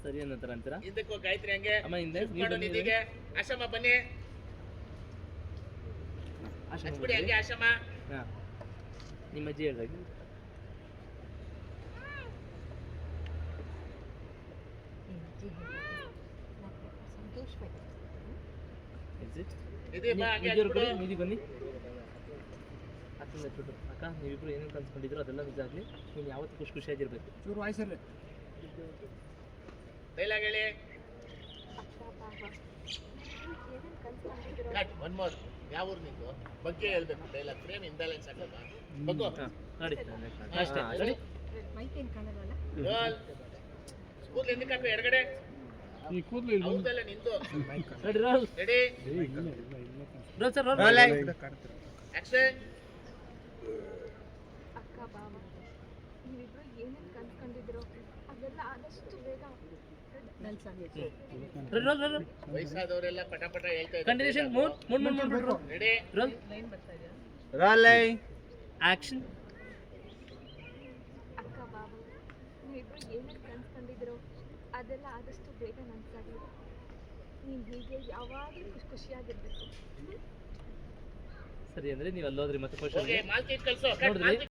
ಸರಿ ಅನ್ನೋ ಥರ ಅಂತೀರಾ? ಹಿಂದಕ್ಕೆ ಗಾಯತ್ರಿ ಹಂಗೆ ಅಮ್ಮ ಹಿಂದೆ ಮಾಡು ನಿಧಿಗೆ. ಆಶಮ್ಮ ಬನ್ನಿ, ಹಚ್ಬಿಡಿ ಹಂಗೆ ಆಶಮ್ಮ. ಹಾಂ, ನಿಮ್ಮ ಅಜ್ಜಿ ಹೇಳ್ದಾಗಿ ನಿಧಿ ಬಾ ಹಂಗೆ ನಿಧಿ ಹಚ್ಬಿಡು. ನಿಧಿ ಬನ್ನಿ. ಅಕ್ಕಂಗೆ ಹಚ್ಬಿಟ್ಟು ಅಕ್ಕ ನೀವಿಬ್ರು ಏನೇನು ಕನ್ಸ್ಕೊಂಡಿದ್ರು ಅದೆಲ್ಲ ನಿಜ ಆಗಲಿ, ನೀನು ಯಾವತ್ತೂ ಖುಷಿಯಾಗಿರ್ಬೇಕು. ಚೂರು ವಾಯ್ಸಲ್ಲಿ ಡೈಲಾಗ್ ಹೇಳಿ. One more. ಯಾವ ಊರು ನಿಂದು? ಬಗ್ಗೆ ಹೇಳ್ಬೇಕು ಡೈಲಾಗ್. ಫ್ರೇಮ್ ಇಂಬ್ಯಾಲೆನ್ಸ್ ಆಗಲ್ಲ. ಬಗ್ಗು. ನೋಡಿ ಅಷ್ಟೇ. ರೆಡಿ? ರೋಲ್. ಕೂದಲು ಹಿಂದಕ್ಕೆ ಹಾಕು ಎಡಗಡೆ. ಈ ಕೂದಲು ಇಲ್ಲ ಹೌದಲ್ಲ ನಿಂದು. Ready roll. Ready roll sir roll. Action. ಅಕ್ಕ ಬಾವ ನೀವಿಬ್ರು ಏನೇನು ಕನ್ಸ್ಕೊಂಡಿದ್ರು ಅದೆಲ್ಲ ಆದಷ್ಟು ಬೇಗ ರೆಡಿ ರೋಲ್ ರೋಲ್. ವಯಸ್ಸಾದವರೆಲ್ಲ ಪಟ ಪಟ ಹೇಳ್ತಾ ಇದ್ದಾರೆ. Continuation mood roll. Ready roll. Rolling action. ಅಕ್ಕ ಬಾವ ನೀವಿಬ್ರು ಏನೇನು ಕನ್ಸ್ಕೊಂಡಿದ್ರು ಅದೆಲ್ಲ ಆದಷ್ಟು ಬೇಗ ನನಸಾಗಲಿ. ನೀನು ಹೀಗೆ ಯಾವಾಗಲೂ ಖುಷಿಯಾಗಿರ್ಬೇಕು. ಸರಿ ಅಂದ್ರೆ ನೀವು ಅಲ್ಲೋದ್ರಿ ಮತ್ತೆ ಕ್ವಶನ್ ಓಕೆ ಮಾಲ್ಕಿ ಕಳ್ಸೋ. ನೋಡಿದ್ರಿ?